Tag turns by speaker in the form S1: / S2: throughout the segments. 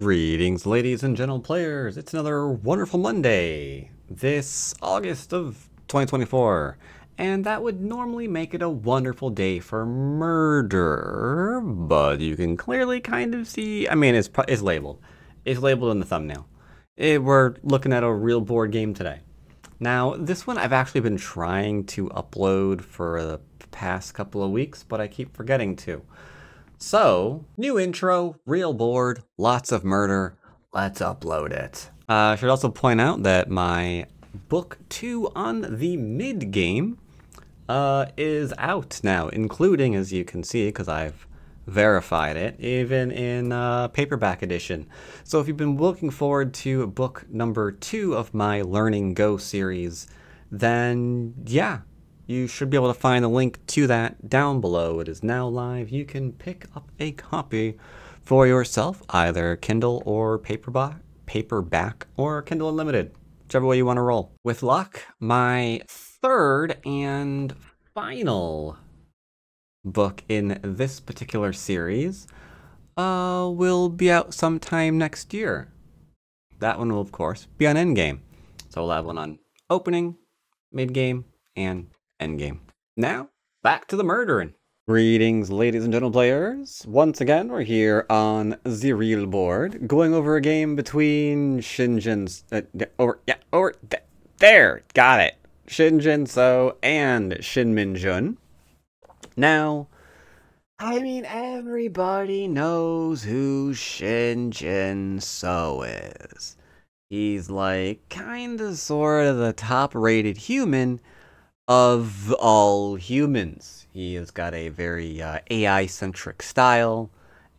S1: Greetings, ladies and gentle players. It's another wonderful Monday, this August of 2024, and that would normally make it a wonderful day for murder, but you can clearly kind of see, it's labeled. It's labeled in the thumbnail. We're looking at a real board game today. Now, this one I've actually been trying to upload for the past couple of weeks, but I keep forgetting to. So, new intro, real board, lots of murder. Let's upload it. I should also point out that my book 2 on the mid game is out now, including, as you can see, because I've verified it, even in paperback edition. So if you've been looking forward to book number 2 of my Learning Go series, then yeah, you should be able to find a link to that down below. It is now live. You can pick up a copy for yourself, either Kindle or paperback or Kindle Unlimited, whichever way you want to roll. With luck, my third and final book in this particular series will be out sometime next year. That one will, of course, be on Endgame. So we'll have one on opening, mid-game, and endgame. Now, back to the murdering. Greetings, ladies and gentle players. Once again, we're here on the RealBoard, going over a game between Shin Minjun, there, got it. Shin Minjun and Shin Minjun. Now, everybody knows who Shin Minjun is. He's like, kinda, sorta the top-rated human of all humans. He has got a very AI-centric style,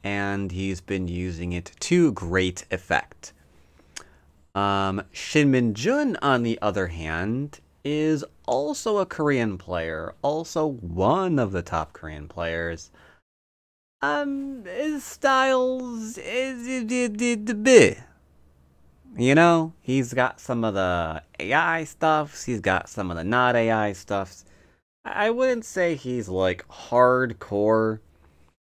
S1: and he's been using it to great effect. Shin Minjun, on the other hand, is also a Korean player, also one of the top Korean players. His styles is you know, he's got some of the AI stuffs, he's got some of the not AI stuffs. I wouldn't say he's like hardcore,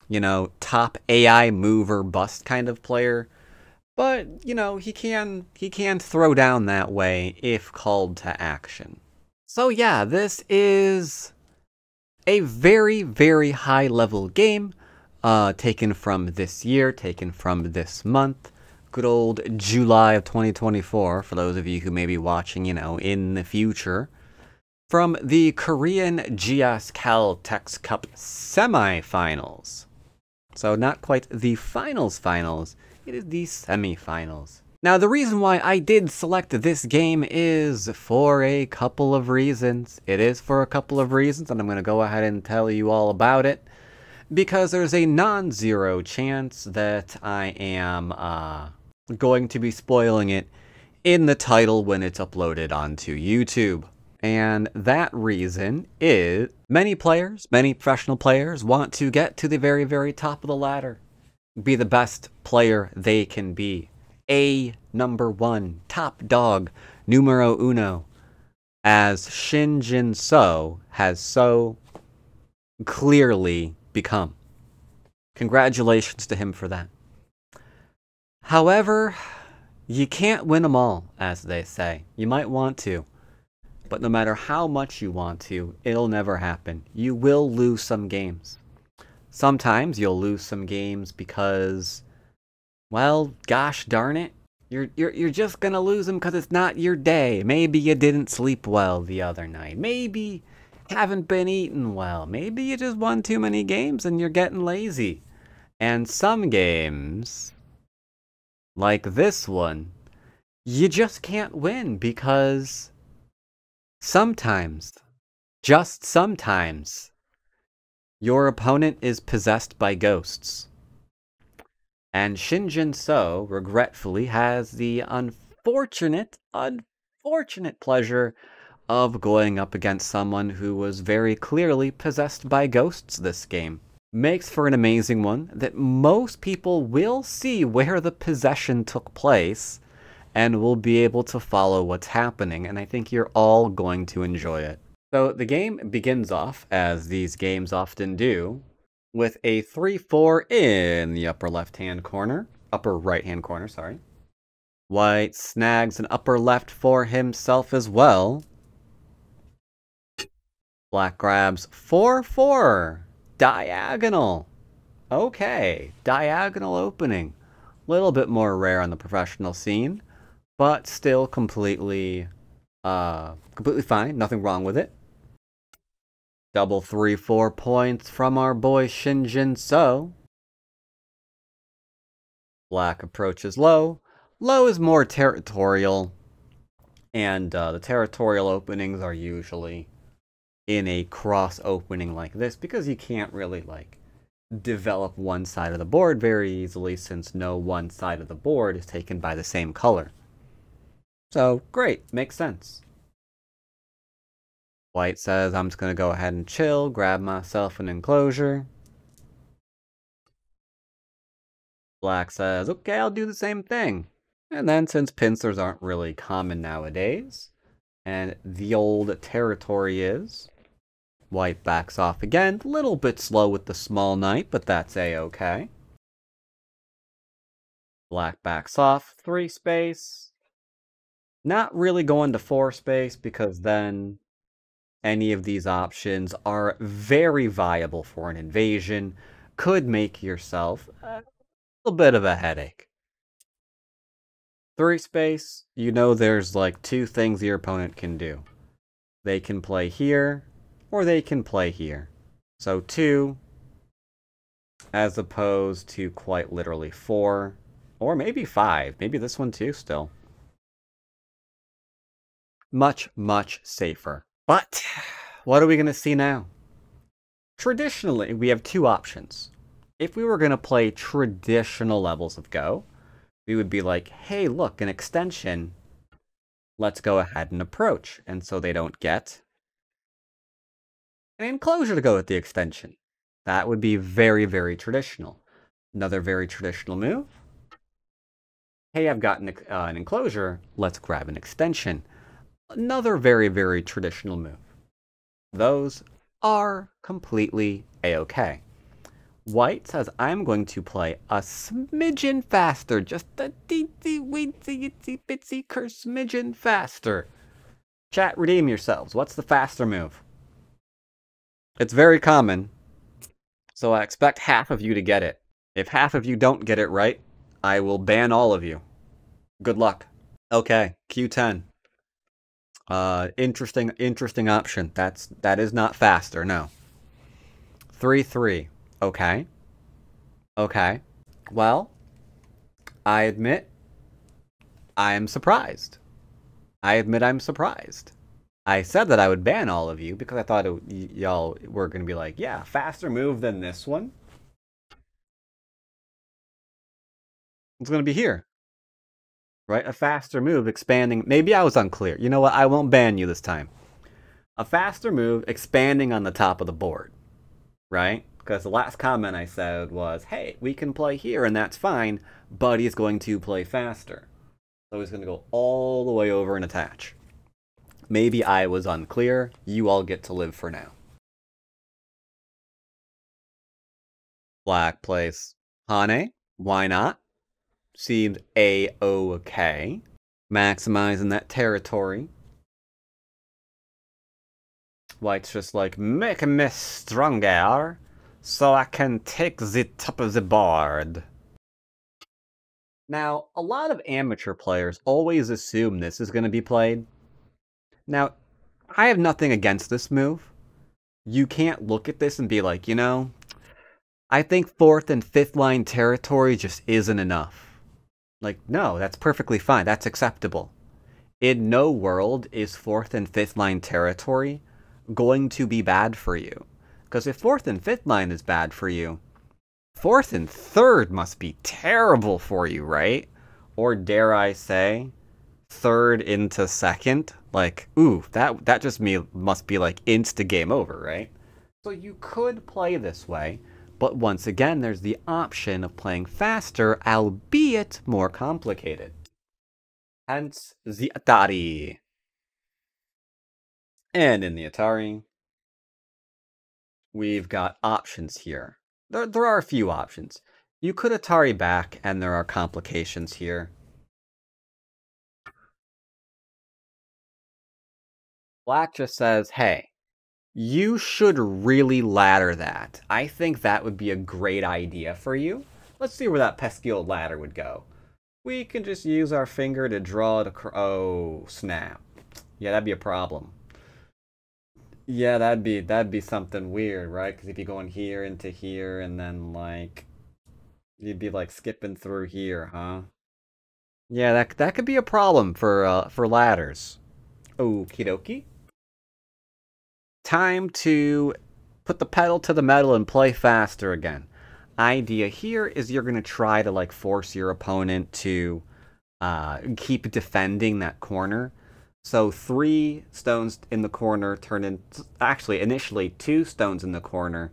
S1: you know, top AI mover bust kind of player. But, you know, he can throw down that way if called to action. So yeah, this is a very, very high level game, taken from this year, taken from this month. Good old July of 2024, for those of you who may be watching, you know, in the future, from the Korean GS Cal Tex Cup semifinals. So not quite the finals, it is the semifinals. Now, the reason why I did select this game is for a couple of reasons. It is for a couple of reasons, and I'm going to go ahead and tell you all about it, because there's a non-zero chance that I am, going to be spoiling it in the title when it's uploaded onto YouTube. And that reason is many professional players want to get to the very, very top of the ladder. Be the best player they can be. Number 1, top dog, numero uno, as Shin Minjun has so clearly become. Congratulations to him for that. However, you can't win them all, as they say. You might want to, but no matter how much you want to, it'll never happen. You will lose some games. Sometimes you'll lose some games because, well, gosh darn it, you're just gonna lose them because it's not your day. Maybe you didn't sleep well the other night. Maybe haven't been eating well. Maybe you just won too many games and you're getting lazy. And some games, like this one, you just can't win because sometimes, just sometimes, your opponent is possessed by ghosts. And Shin Minjun, regretfully, has the unfortunate pleasure of going up against someone who was very clearly possessed by ghosts this game. Makes for an amazing one that most people will see where the possession took place and will be able to follow what's happening, and I think you're all going to enjoy it. So the game begins off, as these games often do, with a 3-4 in the upper left-hand corner, upper right-hand corner, sorry. White snags an upper left for himself as well. Black grabs 4-4. Diagonal. Okay, diagonal opening. Little bit more rare on the professional scene, but still completely fine. Nothing wrong with it. Double 3-4 points from our boy Shin Minjun. Black approaches low. Low is more territorial, and the territorial openings are usually in a cross opening like this because you can't really like develop one side of the board very easily since no one side of the board is taken by the same color. So great, makes sense. White says, I'm just going to go ahead and chill, grab myself an enclosure. Black says, okay, I'll do the same thing. And then since pincers aren't really common nowadays, and the old territory is, White backs off again, a little bit slow with the small knight, but that's a-okay. Black backs off, 3 space. Not really going to 4 space because then any of these options are very viable for an invasion. Could make yourself a little bit of a headache. 3 space, you know there's like 2 things your opponent can do. They can play here, or they can play here. So 2, as opposed to quite literally 4, or maybe 5. Maybe this one too still. Much, much safer. But what are we going to see now? Traditionally, we have 2 options. If we were going to play traditional levels of Go, we would be like, hey, look, an extension. Let's go ahead and approach. And so they don't get an enclosure to go with the extension. That would be very, very traditional. Another very traditional move. Hey, I've got an enclosure. Let's grab an extension. Another very, very traditional move. Those are completely a-okay. White says, I'm going to play a smidgen faster. Just a teensy-weensy, itsy-bitsy smidgen faster. Chat, redeem yourselves. What's the faster move? It's very common, so I expect half of you to get it. If half of you don't get it right, I will ban all of you. Good luck. Okay, Q10. Interesting option. That is not faster, no. 3-3. Okay. Okay. Well, I admit I am surprised. I'm surprised. I said that I would ban all of you because I thought y'all were going to be like, yeah, faster move than this one. It's going to be here. Right? A faster move expanding. Maybe I was unclear. You know what? I won't ban you this time. A faster move expanding on the top of the board. Right? Because the last comment I said was, hey, we can play here and that's fine, but he's going to play faster. So he's going to go all the way over and attach. Maybe I was unclear. You all get to live for now. Black plays Hane. Why not? Seemed a-okay. Maximizing that territory. White's just like, make me stronger so I can take the top of the board. Now, a lot of amateur players always assume this is going to be played. Now, I have nothing against this move. You can't look at this and be like, you know, I think 4th and 5th line territory just isn't enough. Like, no, that's perfectly fine. That's acceptable. In no world is 4th and 5th line territory going to be bad for you. Because if 4th and 5th line is bad for you, 4th and 3rd must be terrible for you, right? Or dare I say, 3rd into 2nd? Like, ooh, that just must be like insta game over, right? So you could play this way, but once again, there's the option of playing faster, albeit more complicated. Hence the Atari. And in the Atari, we've got options here. There are a few options. You could Atari back, and there are complications here. Black just says, hey, you should really ladder that. I think that would be a great idea for you. Let's see where that pesky old ladder would go. We can just use our finger to draw it across. Oh, snap. Yeah, that'd be a problem. Yeah, that'd be something weird, right? Because if you go in here into here, and then like you'd be like skipping through here, huh? Yeah, that could be a problem for ladders. Okie dokie. Time to put the pedal to the metal and play faster again. Idea here is you're gonna try to like force your opponent to keep defending that corner. So 3 stones in the corner turned into, actually initially 2 stones in the corner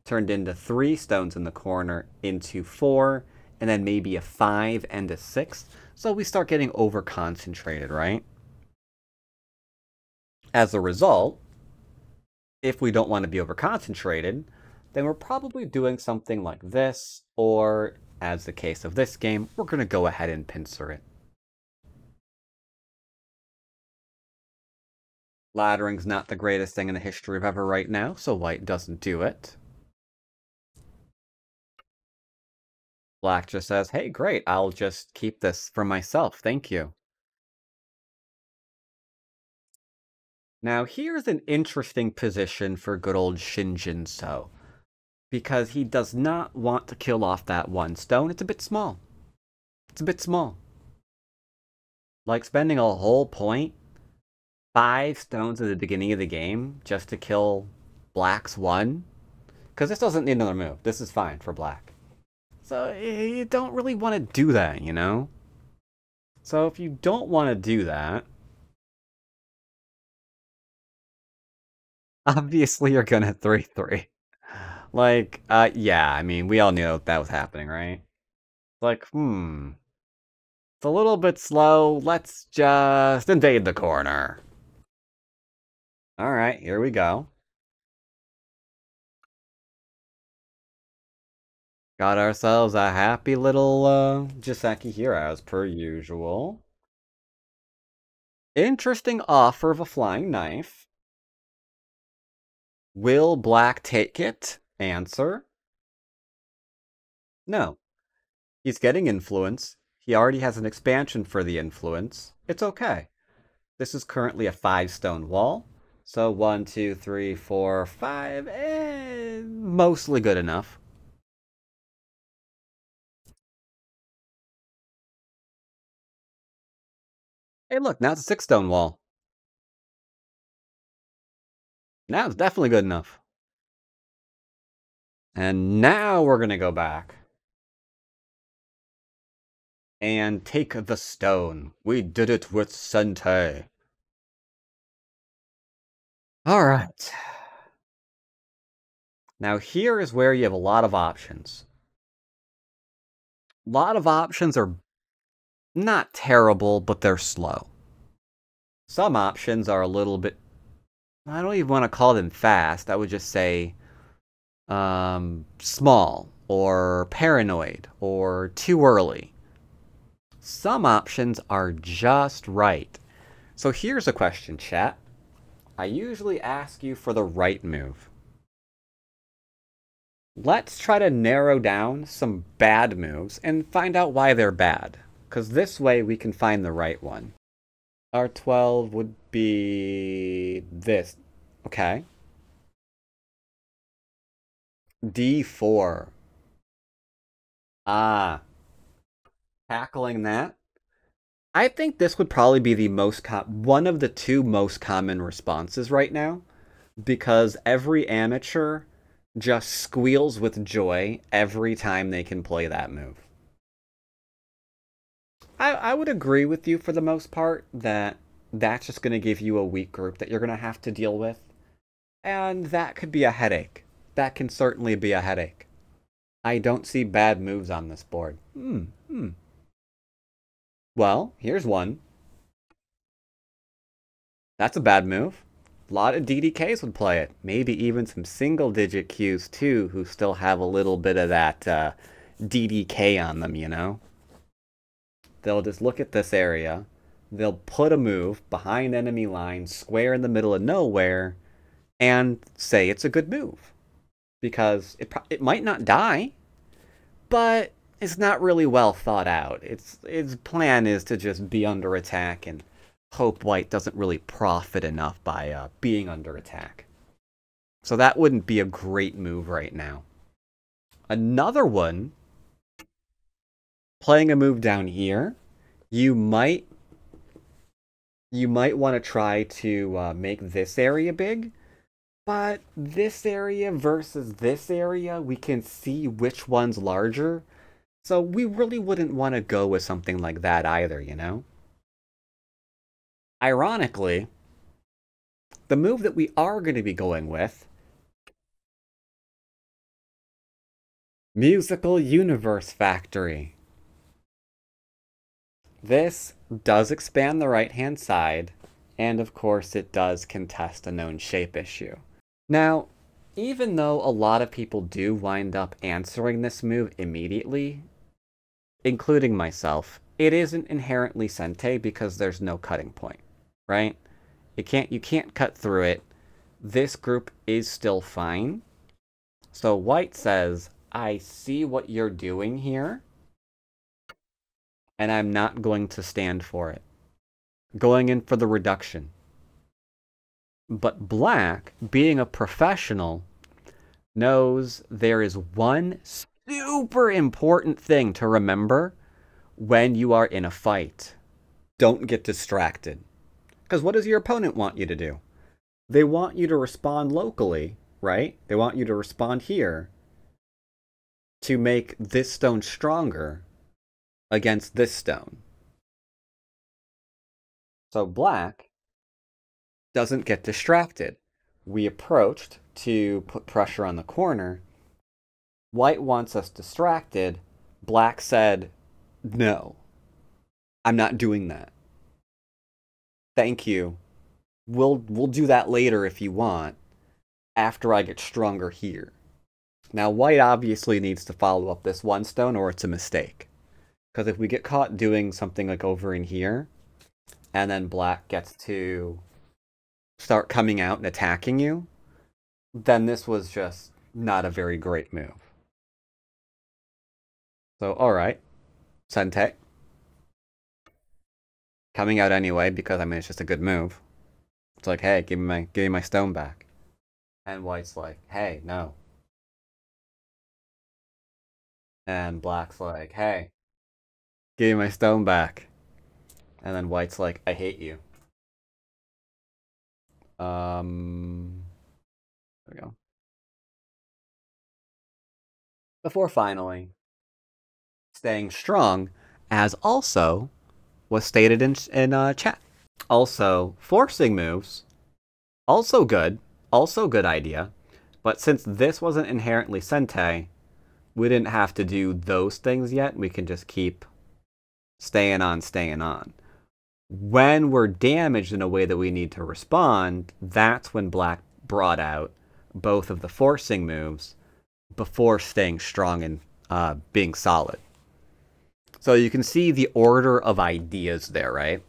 S1: turned into 3 stones in the corner into 4, and then maybe a 5 and a 6. So we start getting over concentrated, right? As a result, if we don't want to be over concentrated, then we're probably doing something like this, or as the case of this game, we're going to go ahead and pincer it. Laddering's not the greatest thing in the history of ever right now, so white doesn't do it. Black just says, hey, great, I'll just keep this for myself, thank you. Now here's an interesting position for good old Shin Minjun, because he does not want to kill off that 1 stone. It's a bit small. It's a bit small. Like spending a whole point 5 stones at the beginning of the game just to kill Black's 1? Because this doesn't need another move. This is fine for Black. So you don't really want to do that, you know? So if you don't want to do that, obviously you're gonna 3-3. Like, yeah, I mean, we all knew that was happening, right? Like, it's a little bit slow. Let's just invade the corner. Alright, here we go. Got ourselves a happy little Jiseki here, as per usual. Interesting offer of a flying knife. Will Black take it? Answer. No. He's getting influence. He already has an expansion for the influence. It's okay. This is currently a 5-stone wall. So 1, 2, 3, 4, 5, mostly good enough. Hey, look, now it's a 6-stone wall. Now it's definitely good enough. And now we're gonna go back and take the stone. We did it with Sente. Alright. Now here is where you have a lot of options. A lot of options are not terrible, but they're slow. Some options are a little bit, I don't even want to call them fast. I would just say small, or paranoid, or too early. Some options are just right. So here's a question, chat. I usually ask you for the right move. Let's try to narrow down some bad moves and find out why they're bad. Because this way we can find the right one. R12 would be this. Okay. D4. Ah. Tackling that. I think this would probably be the one of the 2 most common responses right now. Because every amateur just squeals with joy every time they can play that move. I would agree with you for the most part that that's just going to give you a weak group that you're going to have to deal with. And that could be a headache. That can certainly be a headache. I don't see bad moves on this board. Well, here's one. That's a bad move. A lot of DDKs would play it. Maybe even some single-digit Qs, too, who still have a little bit of that DDK on them, you know? They'll just look at this area, they'll put a move behind enemy lines, square in the middle of nowhere, and say it's a good move. Because it might not die, but it's not really well thought out. Its plan is to just be under attack and hope white doesn't really profit enough by being under attack. So that wouldn't be a great move right now. Another one, playing a move down here, you might want to try to make this area big, but this area versus this area, we can see which one's larger. So we really wouldn't want to go with something like that either, you know? Ironically, the move that we are going to be going with, Musical Universe Factory. This does expand the right-hand side, and of course it does contest a known shape issue. Now, even though a lot of people do wind up answering this move immediately, including myself, it isn't inherently Sente because there's no cutting point, right? You can't cut through it. This group is still fine. So white says, I see what you're doing here, and I'm not going to stand for it. Going in for the reduction. But black, being a professional, knows there is one super important thing to remember when you are in a fight. Don't get distracted. Because what does your opponent want you to do? They want you to respond locally, right? They want you to respond here to make this stone stronger against this stone. So black doesn't get distracted. We approached to put pressure on the corner. White wants us distracted. Black said, no, I'm not doing that. Thank you. We'll do that later if you want, after I get stronger here. Now, white obviously needs to follow up this one stone or it's a mistake. Because if we get caught doing something like over in here, and then black gets to start coming out and attacking you, then this was just not a very great move. So, alright. Sente. Coming out anyway, because, I mean, it's just a good move. It's like, hey, give me my stone back. And white's like, hey, no. And black's like, hey, give me my stone back. And then white's like, I hate you. There we go. Before finally staying strong, as also was stated in chat. Also, forcing moves, also good idea. But since this wasn't inherently Sente, we didn't have to do those things yet. We can just keep staying on. When we're damaged in a way that we need to respond, that's when black brought out both of the forcing moves before staying strong and being solid. So you can see the order of ideas there, right?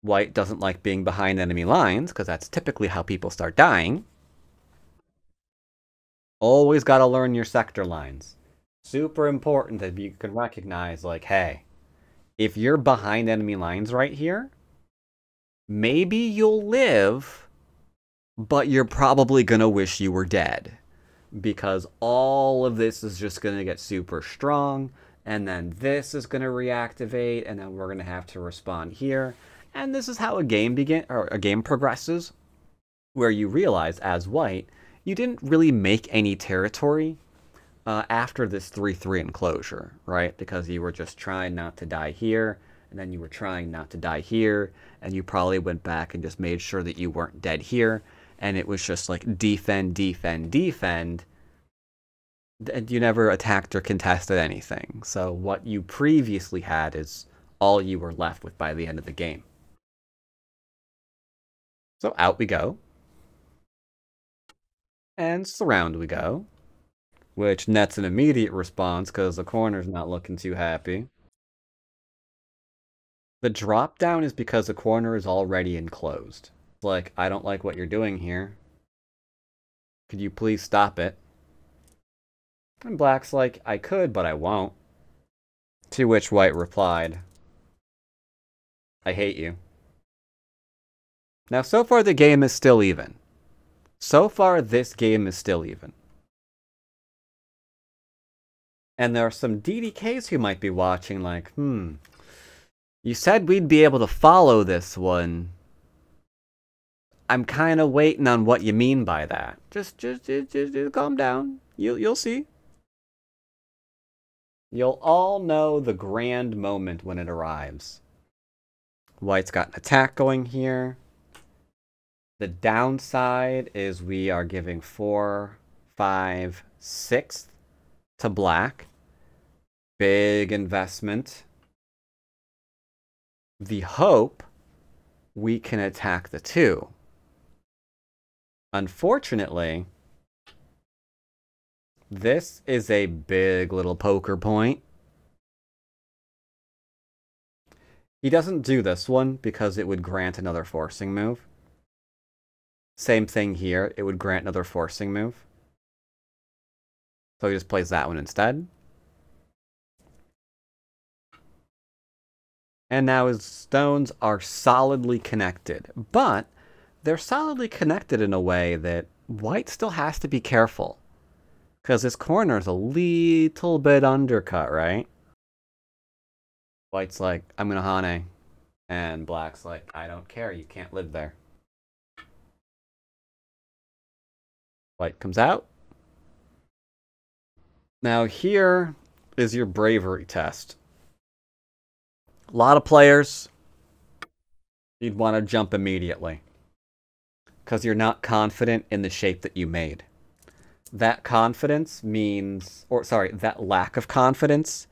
S1: White doesn't like being behind enemy lines, because that's typically how people start dying. Always got to learn your sector lines. Super important that you can recognize, like, hey, if you're behind enemy lines right here, maybe you'll live, but you're probably going to wish you were dead. Because all of this is just going to get super strong, and then this is going to reactivate, and then we're going to have to respond here. And this is how a game progresses, where you realize, as white, you didn't really make any territory after this 3-3 enclosure, right? Because you were just trying not to die here, and then you were trying not to die here, and you probably went back and just made sure that you weren't dead here, and it was just like defend, and you never attacked or contested anything. So what you previously had is all you were left with by the end of the game. So out we go. And surround we go. which nets an immediate response because the corner's not looking too happy. The drop down is because the corner is already enclosed. It's like, I don't like what you're doing here. Could you please stop it? And Black's like, I could, but I won't. To which White replied, I hate you. Now, so far the game is still even. So far, this game is still even. And there are some DDKs who might be watching like, you said we'd be able to follow this one. I'm kind of waiting on what you mean by that. Just calm down. You'll see. You'll all know the grand moment when it arrives. White's got an attack going here. The downside is we are giving 4, 5, 6 to Black. Big investment. The hope we can attack the 2. Unfortunately, this is a big little poker point. He doesn't do this one because it would grant another forcing move. Same thing here, it would grant another forcing move. So he just plays that one instead. And now his stones are solidly connected, but they're solidly connected in a way that White still has to be careful. Because this corner is a little bit undercut, right? White's like, I'm gonna Hane. And Black's like, I don't care, you can't live there. White comes out. Now here is your bravery test. A lot of players, you'd want to jump immediately. Because you're not confident in the shape that you made. That confidence means, that lack of confidence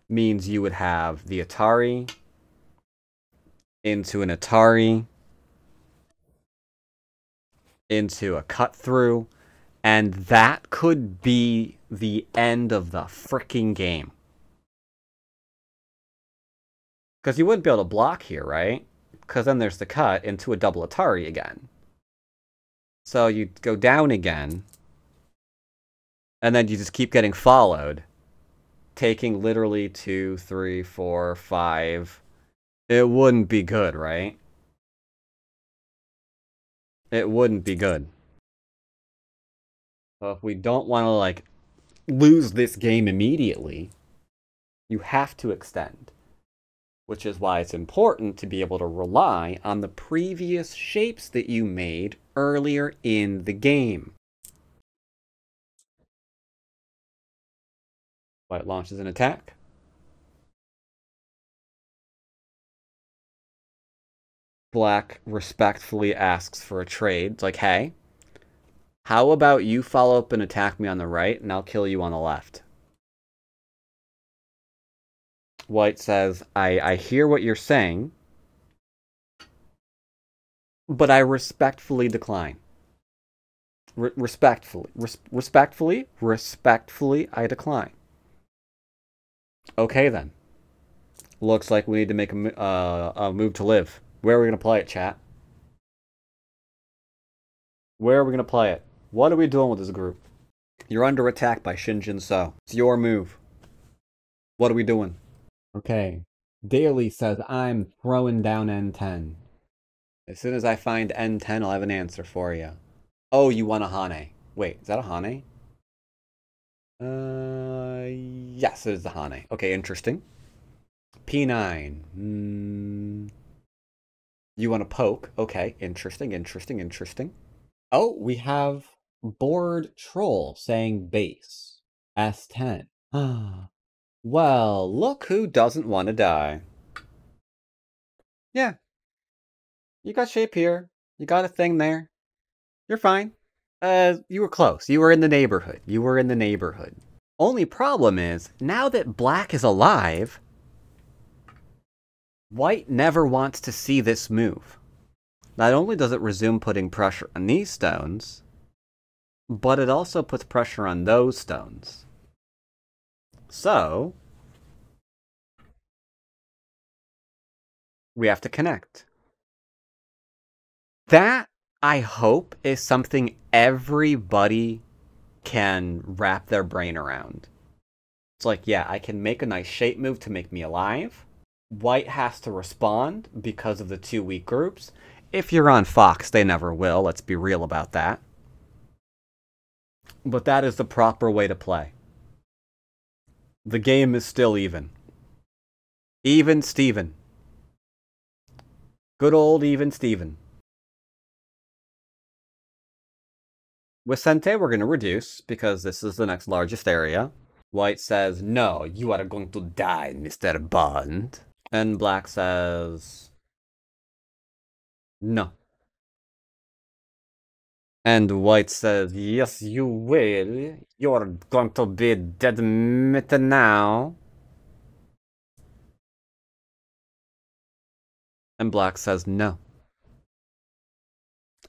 S1: means you would have the Atari into an Atari into a cut through, and that could be the end of the freaking game. Because you wouldn't be able to block here, right? Because then there's the cut into a double Atari again. So you go down again, and then you just keep getting followed, taking literally 2, 3, 4, 5. It wouldn't be good, right? It wouldn't be good. So if we don't want to, like, lose this game immediately, you have to extend. Which is why it's important to be able to rely on the previous shapes that you made earlier in the game. White launches an attack. Black respectfully asks for a trade. It's like, hey, how about you follow up and attack me on the right, and I'll kill you on the left? White says, I hear what you're saying, but I respectfully decline. Respectfully, I decline. Okay, then. Looks like we need to make a move to live. Where are we going to play it, chat? Where are we going to play it? What are we doing with this group? You're under attack by Shin Minjun. It's your move. What are we doing? Okay. Daily says, I'm throwing down N10. As soon as I find N10, I'll have an answer for you. Oh, you want a Hane. Wait, is that a Hane? Yes, it is a Hane. Okay, interesting. P9. You want to poke. Okay, interesting. Oh, we have board troll saying base. S10. Well, look who doesn't want to die. Yeah. You got shape here. You got a thing there. You're fine. You were close. You were in the neighborhood. Only problem is, now that Black is alive, White never wants to see this move. Not only does it resume putting pressure on these stones, but it also puts pressure on those stones. So we have to connect. That, I hope, is something everybody can wrap their brain around. It's like, yeah, I can make a nice shape move to make me alive. White has to respond because of the two weak groups. If you're on Fox, they never will. Let's be real about that. But that is the proper way to play. The game is still even. Even Steven. Good old even Steven. With Sente, we're going to reduce, because this is the next largest area. White says, no, you are going to die, Mr. Bond. And Black says, no. And White says, yes, you will. You're going to be dead now. And Black says, no.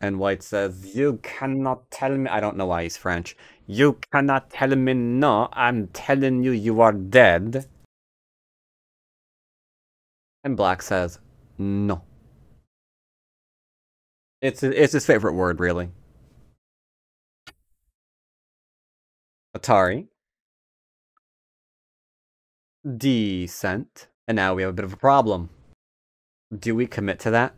S1: And White says, you cannot tell me. I don't know why he's French. You cannot tell me no. I'm telling you, you are dead. And Black says, no. It's his favorite word, really. Atari. Decent. And now we have a bit of a problem. Do we commit to that?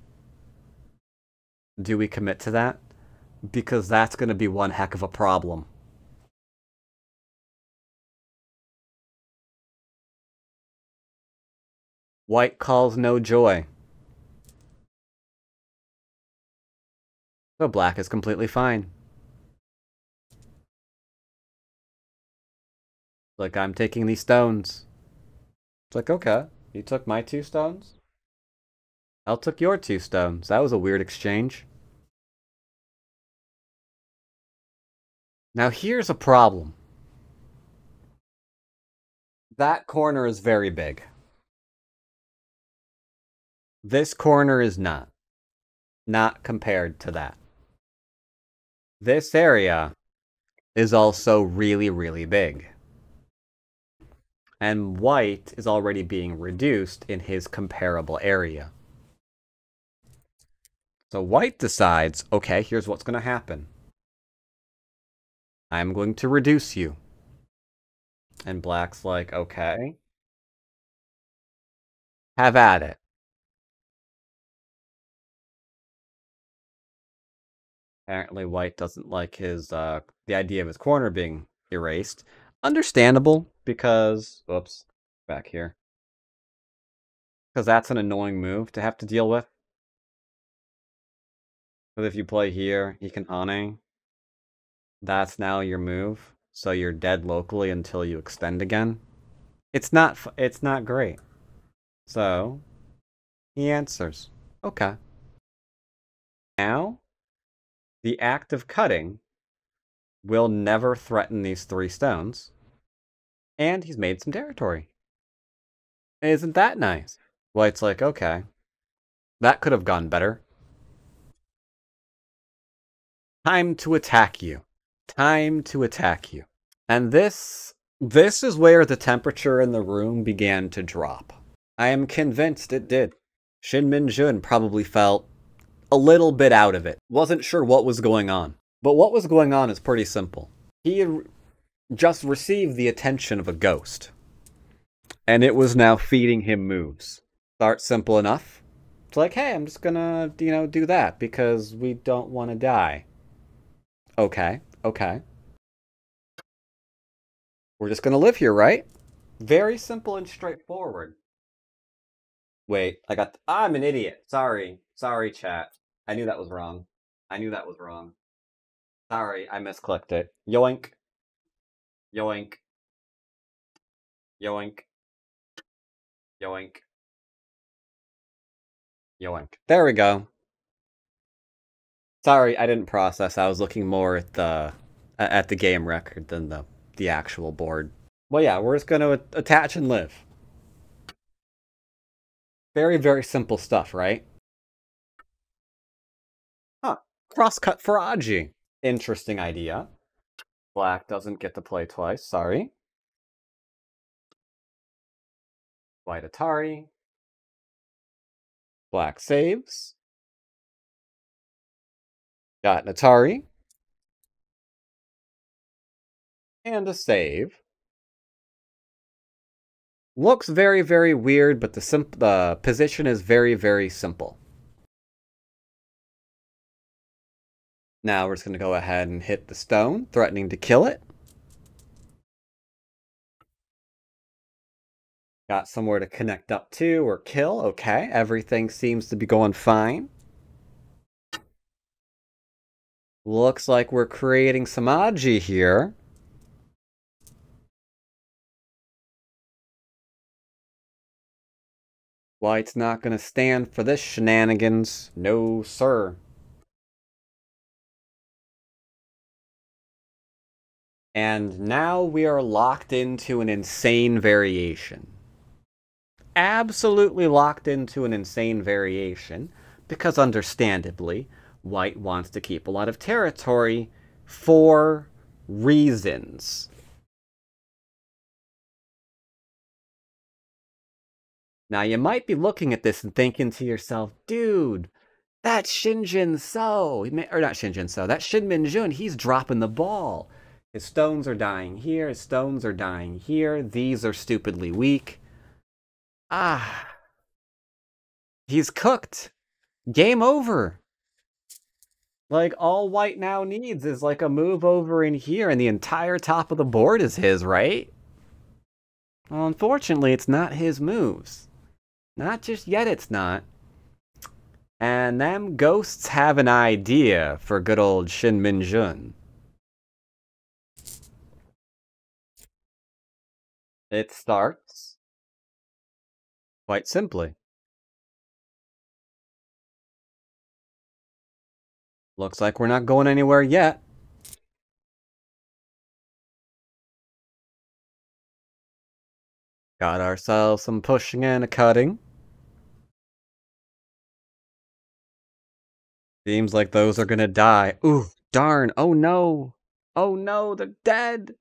S1: Do we commit to that? Because that's going to be one heck of a problem. White calls no joy. So Black is completely fine. Like, I'm taking these stones. It's like, okay, you took my 2 stones? I took your 2 stones. That was a weird exchange. Now here's a problem. That corner is very big. This corner is not. Not compared to that. This area is also really, really big. And White is already being reduced in his comparable area. So White decides, okay, here's what's going to happen. I'm going to reduce you. And Black's like, okay. Have at it. Apparently White doesn't like his, the idea of his corner being erased. Understandable, because, whoops, back here. Because that's an annoying move to have to deal with. Because if you play here, he can Hane. That's now your move, so you're dead locally until you extend again. It's not great. So, he answers, okay. Now, the act of cutting will never threaten these 3 stones. And he's made some territory. Isn't that nice? White's like, okay. That could have gone better. Time to attack you. Time to attack you. And this is where the temperature in the room began to drop. I am convinced it did. Shin Minjun probably felt a little bit out of it. Wasn't sure what was going on. But what was going on is pretty simple. He had just received the attention of a ghost. And it was now feeding him moves. Start simple enough. It's like, hey, I'm just gonna, do that because we don't want to die. Okay, okay. We're just gonna live here, right? Very simple and straightforward. Wait, I'm an idiot. Sorry, chat. I knew that was wrong. Sorry, I misclicked it. Yoink. Yoink. Yoink. Yoink. Yoink. There we go. Sorry, I didn't process. I was looking more at the game record than the actual board. Well, yeah, we're just gonna attach and live. Very, very simple stuff, right? Huh. Crosscut for Aji. Interesting idea. Black doesn't get to play twice, sorry. White Atari. Black saves. Got an Atari. And a save. Looks very, very weird, but the position is very, very simple. Now we're just going to go ahead and hit the stone, threatening to kill it. Got somewhere to connect up to or kill. Okay, everything seems to be going fine. Looks like we're creating some Aji here. White's not going to stand for this shenanigans. No, sir. And now we are locked into an insane variation. Absolutely locked into an insane variation, because understandably, White wants to keep a lot of territory for reasons. Now, you might be looking at this and thinking to yourself, dude, that's Shin So. Or not Shin So, that's Shin Minjun. He's dropping the ball. His stones are dying here. His stones are dying here. These are stupidly weak. Ah. He's cooked. Game over. Like, all White now needs is, like, a move over in here, and the entire top of the board is his, right? Well, unfortunately, it's not his moves. Not just yet, it's not. And them ghosts have an idea for good old Shin Minjun. It starts quite simply. Looks like we're not going anywhere yet. Got ourselves some pushing and a cutting. Seems like those are gonna die. Ooh, darn. Oh no. Oh no, they're dead.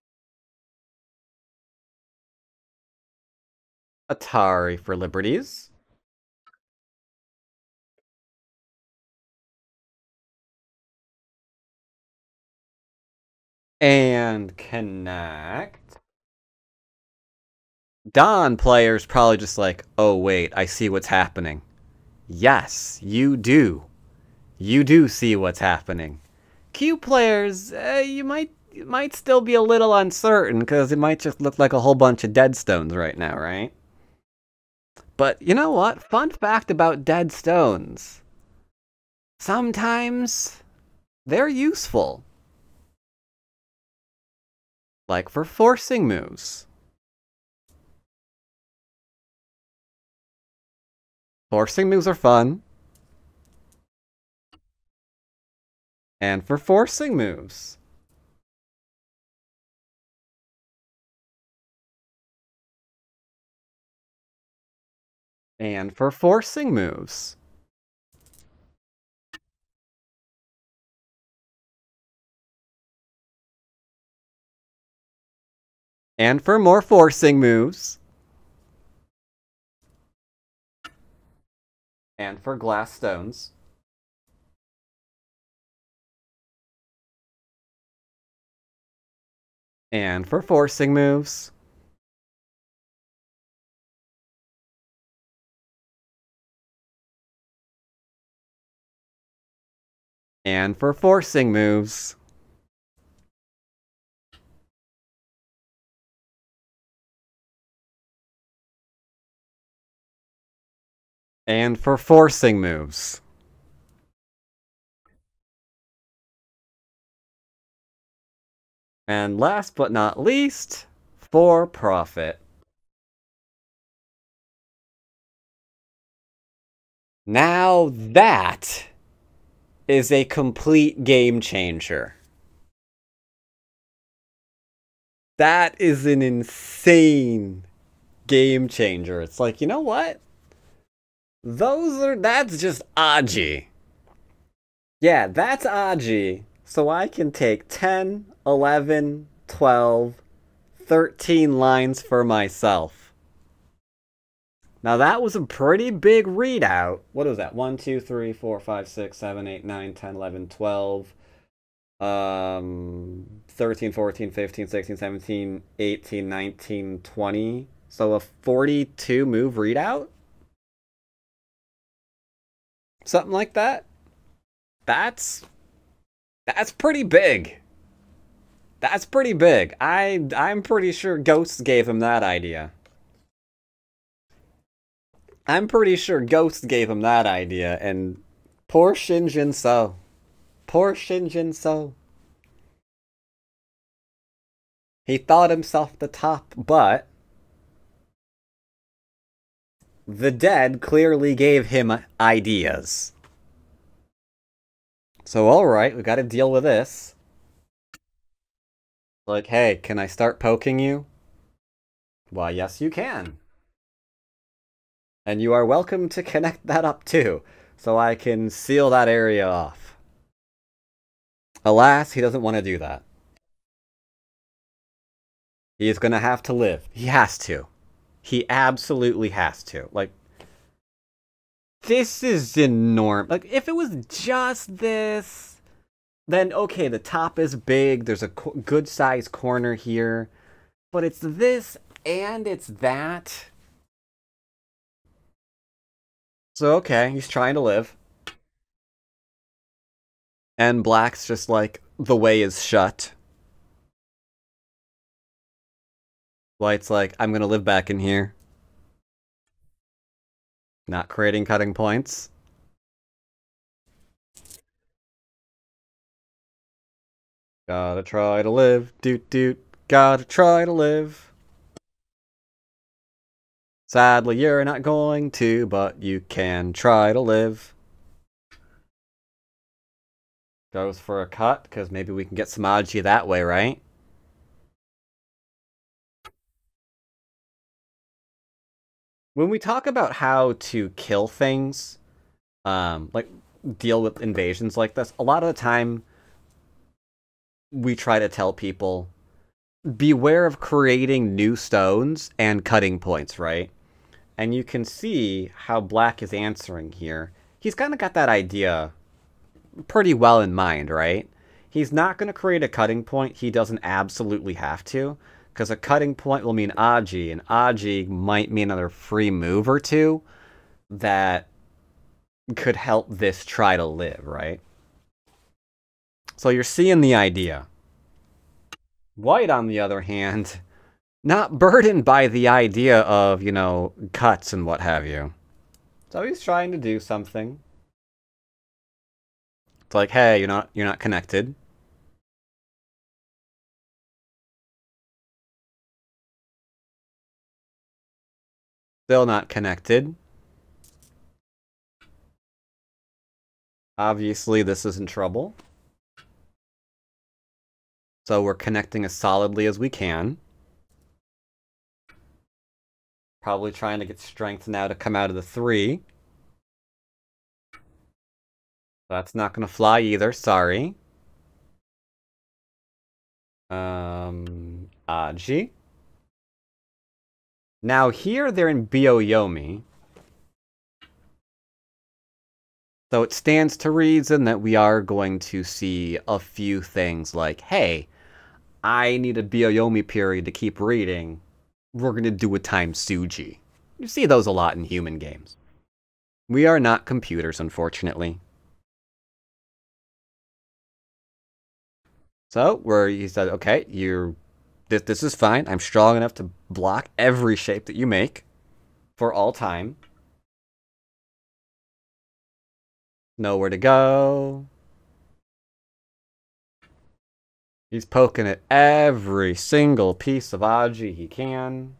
S1: Atari for liberties. And connect. Don player's probably just like, oh wait, I see what's happening. Yes, you do. You do see what's happening. Q players, you might still be a little uncertain because it might just look like a whole bunch of dead stones right now, right? But you know what? Fun fact about dead stones. Sometimes they're useful. Like for forcing moves. Forcing moves are fun. And for forcing moves. And for forcing moves. And for more forcing moves. And for glass stones. And for forcing moves. And for forcing moves. And for forcing moves. And last but not least, for profit. Now that is a complete game changer. That is an insane game changer. It's like, you know what? That's just Aji. Yeah, that's Aji. So I can take 10 11, 12, 13 lines for myself. Now that was a pretty big readout. What was that? 1, 2, 3, 4, 5, 6, 7, 8, 9, 10, 11, 12. 13, 14, 15, 16, 17, 18, 19, 20. So a 42 move readout? Something like that? That's pretty big. That's pretty big. I'm pretty sure Ghosts gave him that idea. I'm pretty sure Ghosts gave him that idea, and poor Shin Minjun so. Poor Shin Minjun so. He thought himself the top, but the dead clearly gave him ideas. So alright, we gotta deal with this. Like, hey, can I start poking you? Why, yes you can. And you are welcome to connect that up too, so I can seal that area off. Alas, he doesn't want to do that. He's gonna have to live. He has to. He absolutely has to. Like, this is enormous. Like, if it was just this, then okay, the top is big. There's a good sized corner here. But it's this and it's that. So, okay, he's trying to live. And Black's just like, the way is shut. White's like, I'm gonna live back in here. Not creating cutting points. Gotta try to live. Doot doot. Gotta try to live. Sadly, you're not going to, but you can try to live. Goes for a cut, because maybe we can get some Aji that way, right? When we talk about how to kill things, like deal with invasions like this, a lot of the time we try to tell people, beware of creating new stones and cutting points, right? And you can see how Black is answering here. He's kind of got that idea pretty well in mind, right? He's not going to create a cutting point. He doesn't absolutely have to, because a cutting point will mean Aji, and Aji might mean another free move or two that could help this try to live, right? So you're seeing the idea. White, on the other hand, not burdened by the idea of, you know, cuts and what have you. So he's trying to do something. It's like, hey, you're not connected. Still not connected. Obviously, this is in trouble. So we're connecting as solidly as we can. Probably trying to get strength now to come out of the 3. That's not going to fly either, sorry. Aji. Now here they're in Byoyomi. So it stands to reason that we are going to see a few things like, hey, I need a Byoyomi period to keep reading. We're going to do a time Suji. You see those a lot in human games. We are not computers, unfortunately. So, where he said, okay, this is fine. I'm strong enough to block every shape that you make for all time. Nowhere to go. He's poking at every single piece of Aji he can.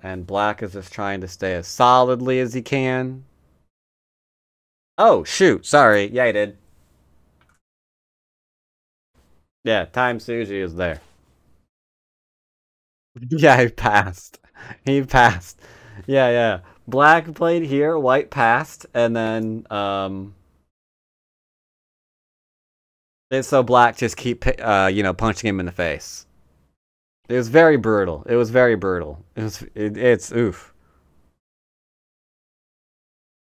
S1: And Black is just trying to stay as solidly as he can. Oh, shoot. Sorry. Yeah, he did. Yeah, time Suji is there. Yeah, he passed. He passed. Yeah, yeah. Black played here, White passed, and then, It's so Black just keep, punching him in the face. It was very brutal. It was very brutal. It's oof.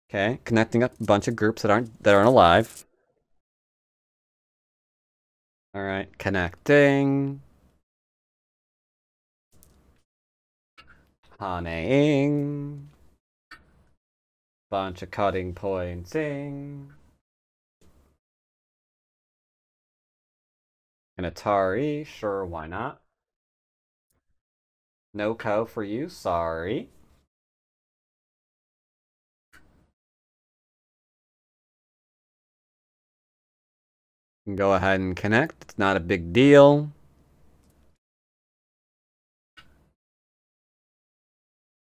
S1: Okay, connecting up a bunch of groups that aren't alive. All right, connecting. Honeying. Bunch of cutting pointing. An Atari, sure, why not? No co for you, sorry. Go ahead and connect. It's not a big deal.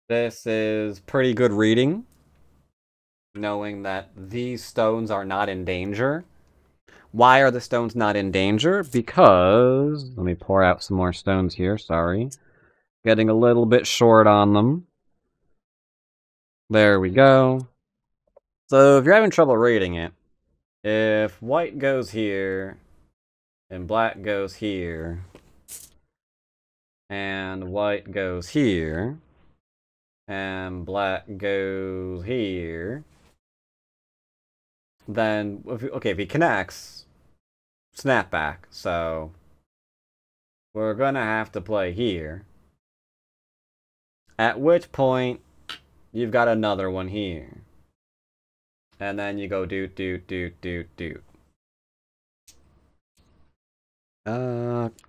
S1: This is pretty good reading, knowing that these stones are not in danger. Why are the stones not in danger? Because, let me pour out some more stones here, sorry. Getting a little bit short on them. There we go. So if you're having trouble reading it, if white goes here, and black goes here, and white goes here, and black goes here, then, if he connects, snap back. So we're gonna have to play here. At which point, you've got another one here. And then you go doot, doot, doot, doot, doot.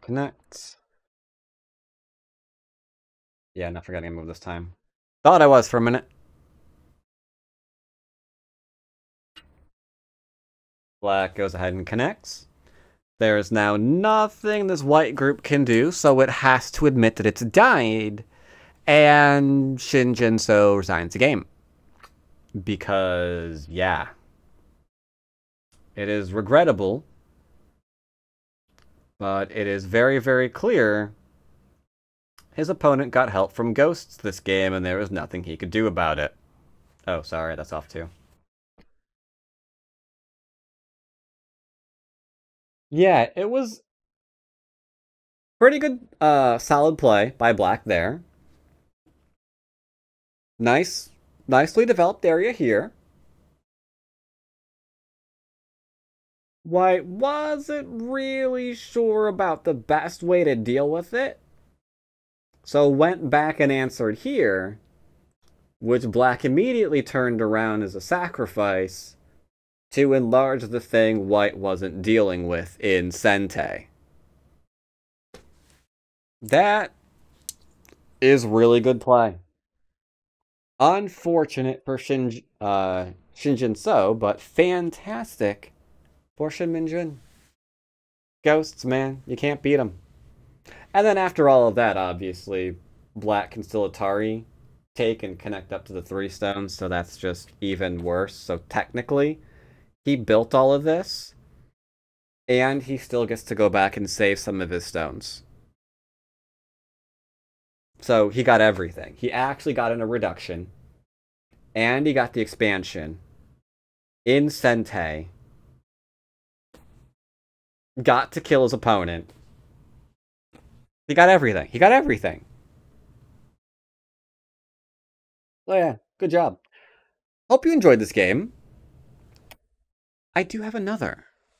S1: Connect. Yeah, not forgetting to move this time. Thought I was for a minute. Black goes ahead and connects. There is now nothing this white group can do, so it has to admit that it's died. And Shin Minjun resigns the game. Because, yeah. It is regrettable. But it is very, very clear his opponent got help from ghosts this game, and there was nothing he could do about it. Oh, sorry, that's off too. Yeah, it was pretty good, solid play by Black there. Nicely developed area here. White wasn't really sure about the best way to deal with it, so went back and answered here, which Black immediately turned around as a sacrifice to enlarge the thing White wasn't dealing with in Sente. That is really good play. Unfortunate for Shinjin So, but fantastic for Shin Minjun. Ghosts, man, you can't beat them. And then after all of that, obviously, Black can still Atari take and connect up to the 3 stones, so that's just even worse. So technically, he built all of this, and he still gets to go back and save some of his stones. So he got everything. He actually got in a reduction, and he got the expansion in Sente, got to kill his opponent. He got everything. He got everything. Oh yeah, good job. Hope you enjoyed this game. I do have another.